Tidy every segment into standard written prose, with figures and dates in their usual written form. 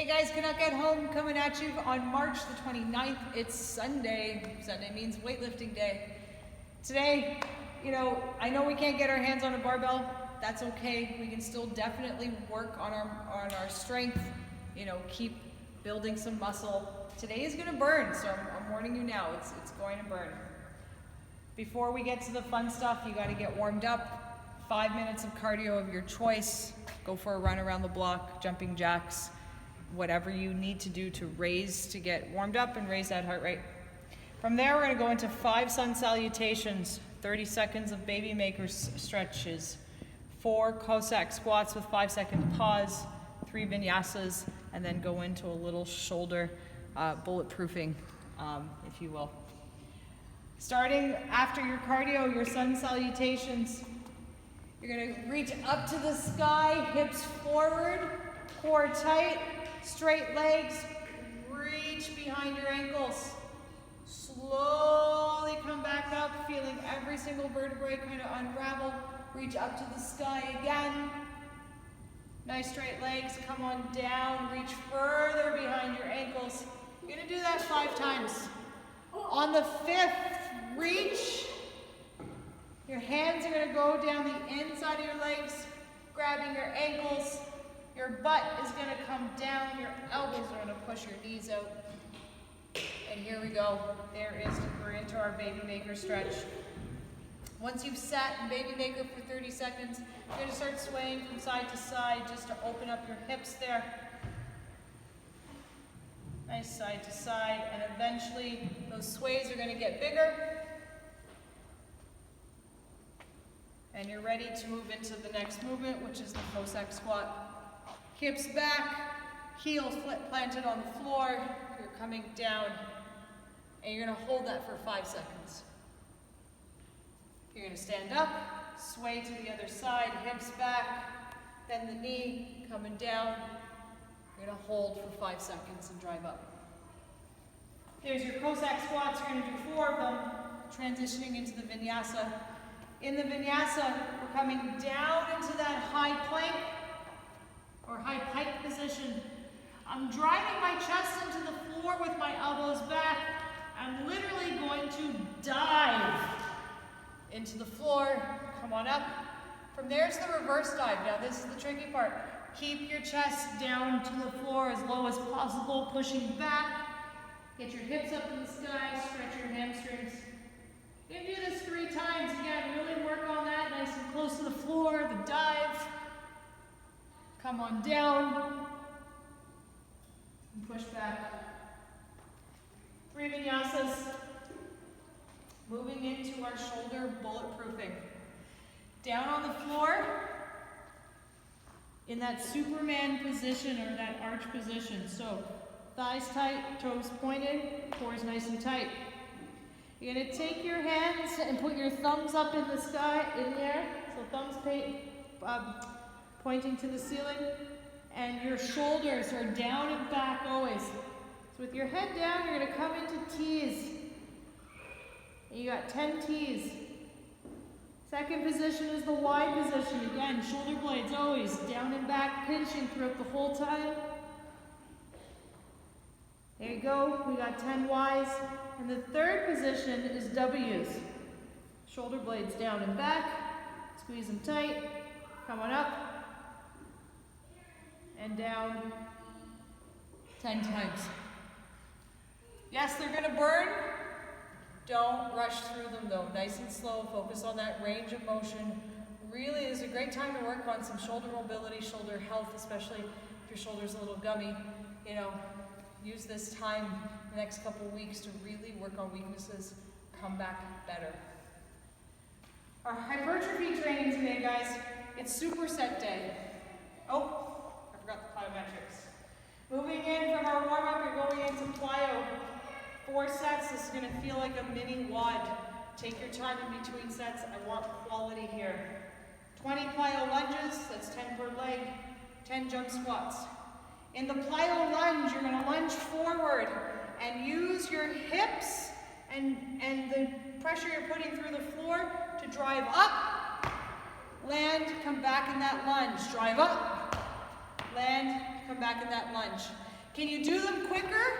Hey guys, Canuck Home coming at you on March the 29th. It's Sunday. Sunday means weightlifting day. Today, I know we can't get our hands on a barbell. That's okay. We can still definitely work on our strength. Keep building some muscle. Today is gonna burn, so I'm warning you now. It's going to burn. Before we get to the fun stuff, you gotta get warmed up. 5 minutes of cardio of your choice. Go for a run around the block, jumping jacks, whatever you need to do to get warmed up and raise that heart rate. From there, we're gonna go into 5 sun salutations, 30 seconds of baby maker stretches, 4 Cossack squats with 5-second pause, 3 vinyasas, and then go into a little shoulder bulletproofing, if you will. Starting after your cardio, your sun salutations, you're gonna reach up to the sky, hips forward, core tight, straight legs, reach behind your ankles. Slowly come back up, feeling every single vertebrae kind of unravel. Reach up to the sky again. Nice straight legs, come on down, reach further behind your ankles. You're gonna do that 5 times. On the 5th reach, your hands are gonna go down the inside of your legs, grabbing your ankles. Your butt is gonna come down, your elbows are gonna push your knees out. And here we go. We're into our baby maker stretch. Once you've sat in baby maker for 30 seconds, you're gonna start swaying from side to side just to open up your hips there. Nice side to side, and eventually those sways are gonna get bigger. And you're ready to move into the next movement, which is the Cossack squat. Hips back, heels planted on the floor, you're coming down, and you're gonna hold that for 5 seconds. You're gonna stand up, sway to the other side, hips back, bend the knee, coming down. You're gonna hold for 5 seconds and drive up. There's your Cossack squats, you're gonna do 4 of them, transitioning into the vinyasa. In the vinyasa, we're coming down into that high plank, or high pike position. I'm driving my chest into the floor with my elbows back. I'm literally going to dive into the floor. Come on up. From there's the reverse dive. Now this is the tricky part. Keep your chest down to the floor as low as possible, pushing back. Get your hips up in the sky, stretch your hamstrings. You can do this 3 times. Again, really work on that, nice and close to the floor, the dive. Come on down, and push back. 3 vinyasas. Moving into our shoulder bulletproofing. Down on the floor, in that Superman position or that arch position. So thighs tight, toes pointed, core is nice and tight. You're gonna take your hands and put your thumbs up in the sky, in there. So thumbs pointing to the ceiling, and your shoulders are down and back always. So with your head down, you're gonna come into T's. And you got 10 T's. Second position is the Y position. Again, shoulder blades always down and back, pinching throughout the whole time. There you go, we got 10 Y's. And the third position is W's. Shoulder blades down and back, squeeze them tight, come on up, and down 10 times. Yes, they're gonna burn. Don't rush through them though. Nice and slow, focus on that range of motion. Really is a great time to work on some shoulder mobility, shoulder health, especially if your shoulder's a little gummy. Use this time, the next couple of weeks, to really work on weaknesses, come back better. Our hypertrophy training today, guys, it's superset day. Oh, I forgot the plyometrics. Moving in from our warm-up, you're going into plyo. 4 sets, this is gonna feel like a mini WOD. Take your time in between sets, I want quality here. 20 plyo lunges, that's 10 per leg, 10 jump squats. In the plyo lunge, you're gonna lunge forward and use your hips and the pressure you're putting through the floor to drive up, land, come back in that lunge. Drive up, land, come back in that lunge. Can you do them quicker?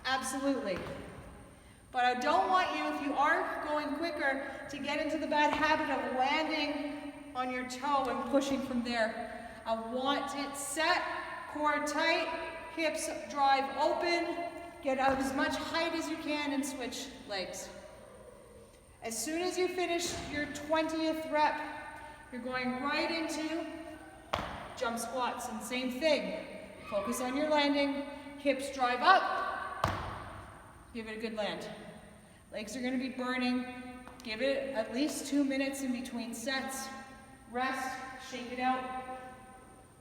Absolutely. But I don't want you, if you are going quicker, to get into the bad habit of landing on your toe and pushing from there. I want it set, core tight, hips drive open, get out as much height as you can and switch legs. As soon as you finish your 20th rep, you're going right into jump squats, and same thing. Focus on your landing, hips drive up, give it a good land. Legs are gonna be burning, give it at least 2 minutes in between sets. Rest, shake it out,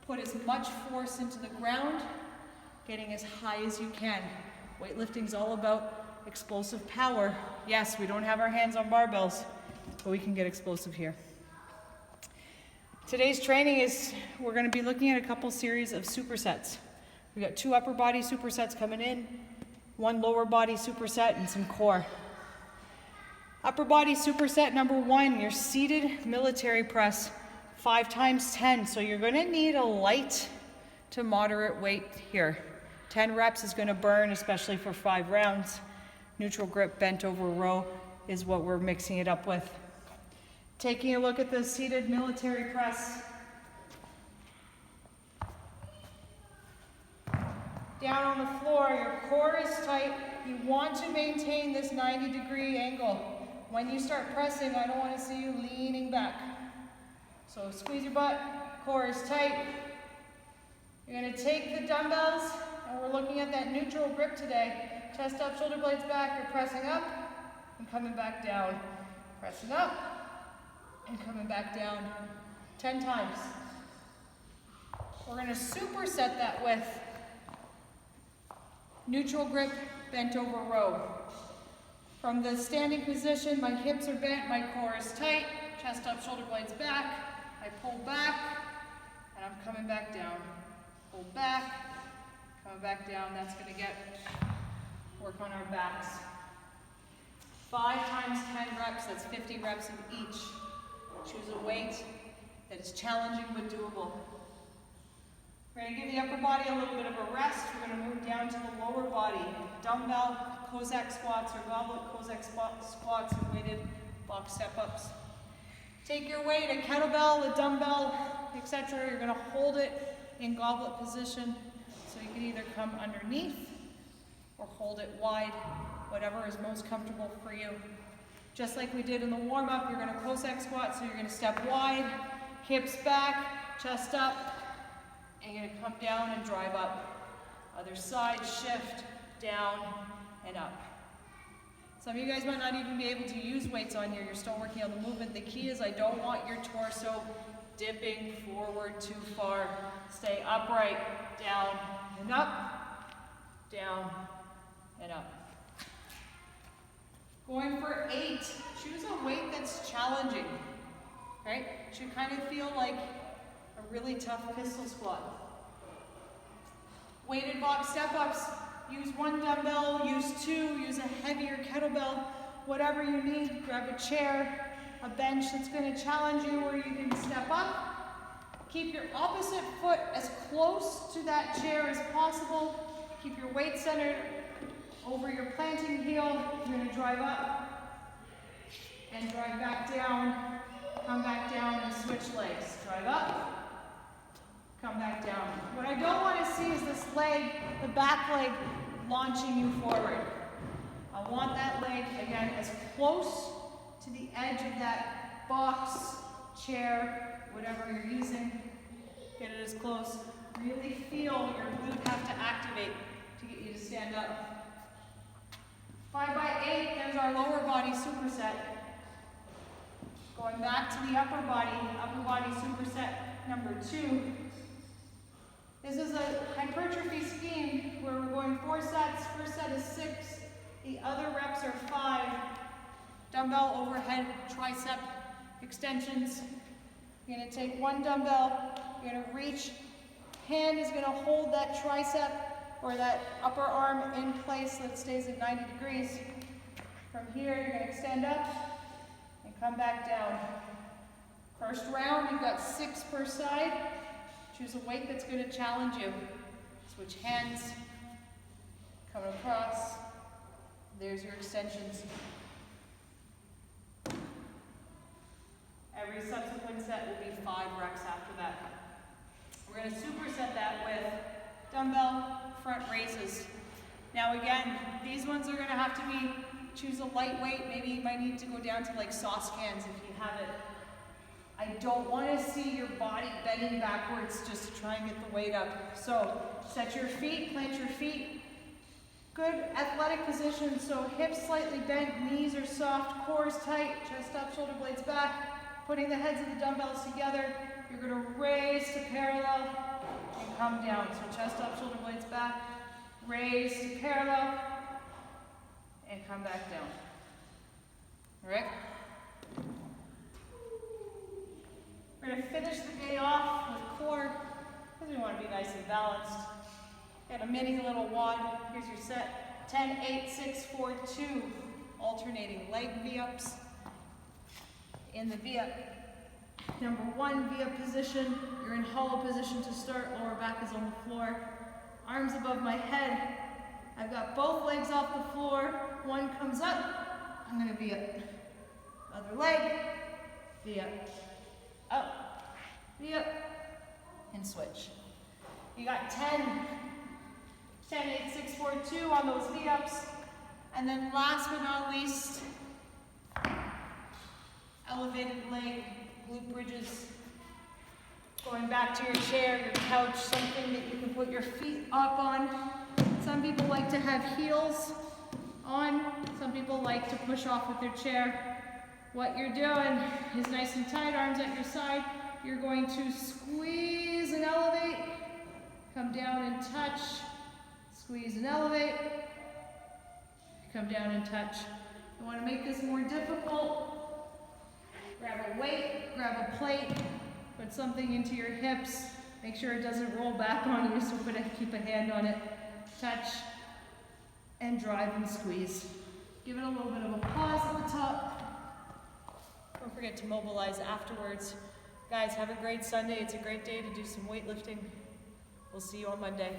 put as much force into the ground, getting as high as you can. Weightlifting's all about explosive power. Yes, we don't have our hands on barbells, but we can get explosive here. Today's training is, we're gonna be looking at a couple series of supersets. We got 2 upper body supersets coming in, 1 lower body superset, and some core. Upper body superset number 1, your seated military press, 5 times 10. So you're gonna need a light to moderate weight here. 10 reps is gonna burn, especially for 5 rounds. Neutral grip bent over row is what we're mixing it up with. Taking a look at the seated military press. Down on the floor, your core is tight. You want to maintain this 90-degree angle. When you start pressing, I don't want to see you leaning back. So squeeze your butt, core is tight. You're going to take the dumbbells, and we're looking at that neutral grip today. Chest up, shoulder blades back, you're pressing up and coming back down. Pressing up and coming back down 10 times. We're going to superset that with neutral grip, bent over row. From the standing position, my hips are bent, my core is tight, chest up, shoulder blades back. I pull back, and I'm coming back down. Pull back, coming back down. That's going to work on our backs. 5 times 10 reps, that's 50 reps of each. Choose a weight that is challenging but doable. We're going to give the upper body a little bit of a rest. We're going to move down to the lower body. Dumbbell Cossack squats or goblet Cossack squats and weighted box step-ups. Take your weight, a kettlebell, a dumbbell, etc. You're going to hold it in goblet position. So you can either come underneath or hold it wide, whatever is most comfortable for you. Just like we did in the warm-up, you're going to Cossack squat, so you're going to step wide, hips back, chest up, and you're going to come down and drive up. Other side, shift, down, and up. Some of you guys might not even be able to use weights on here. You're still working on the movement. The key is I don't want your torso dipping forward too far. Stay upright, down, and up, down, and up. Going for 8, choose a weight that's challenging, right? Should kind of feel like a really tough pistol squat. Weighted box step-ups, use 1 dumbbell, use 2, use a heavier kettlebell, whatever you need. Grab a chair, a bench that's going to challenge you where you can step up. Keep your opposite foot as close to that chair as possible. Keep your weight centered over your planting heel. You're going to drive up and drive back down. Come back down and switch legs. Drive up, come back down. What I don't want to see is this leg, the back leg, launching you forward. I want that leg, again, as close to the edge of that box, chair, whatever you're using. Get it as close. Really feel your glute have to activate to get you to stand up. 5 by 8, there's our lower body superset. Going back to the upper body superset number 2. This is a hypertrophy scheme where we're going 4 sets. First set is 6. The other reps are 5. Dumbbell overhead tricep extensions. You're going to take 1 dumbbell. You're going to reach. Hand is going to hold that tricep or that upper arm in place so it stays at 90 degrees. From here, you're going to extend up and come back down. First round, you've got 6 per side. Choose a weight that's going to challenge you. Switch hands, coming across. There's your extensions. Every subsequent set will be 5 reps after that. We're going to superset that with dumbbell front raises. Now again, these ones are going to have to be, choose a lightweight. Maybe you might need to go down to like sauce cans if you have it. I don't want to see your body bending backwards just to try and get the weight up. So set your feet, plant your feet. Good athletic position, so hips slightly bent, knees are soft, core is tight, chest up, shoulder blades back. Putting the heads of the dumbbells together, you're going to raise to parallel and come down. So chest up, shoulder blades back, raise to parallel, and come back down. All right? We're going to finish the day off with core, because we want to be nice and balanced. Got a mini little wad. Here's your set. 10, 8, 6, 4, 2. Alternating leg V-ups. In the V-up, number 1 V-up position. You're in hollow position to start. Lower back is on the floor. Arms above my head. I've got both legs off the floor. One comes up. I'm going to V-up. Other leg. V-up. Up. V-up. And switch. You got 10, 8, 6, 4, 2 on those V-ups. And then last but not least, elevated leg, glute bridges. Going back to your chair, your couch, something that you can put your feet up on. Some people like to have heels on. Some people like to push off with their chair. What you're doing is nice and tight, arms at your side. You're going to squeeze and elevate. Come down and touch. Squeeze and elevate. Come down and touch. You want to make this more difficult. Grab a weight, grab a plate, put something into your hips. Make sure it doesn't roll back on you, so keep a hand on it. Touch and drive and squeeze. Give it a little bit of a pause at the top. Don't forget to mobilize afterwards. Guys, have a great Sunday. It's a great day to do some weightlifting. We'll see you on Monday.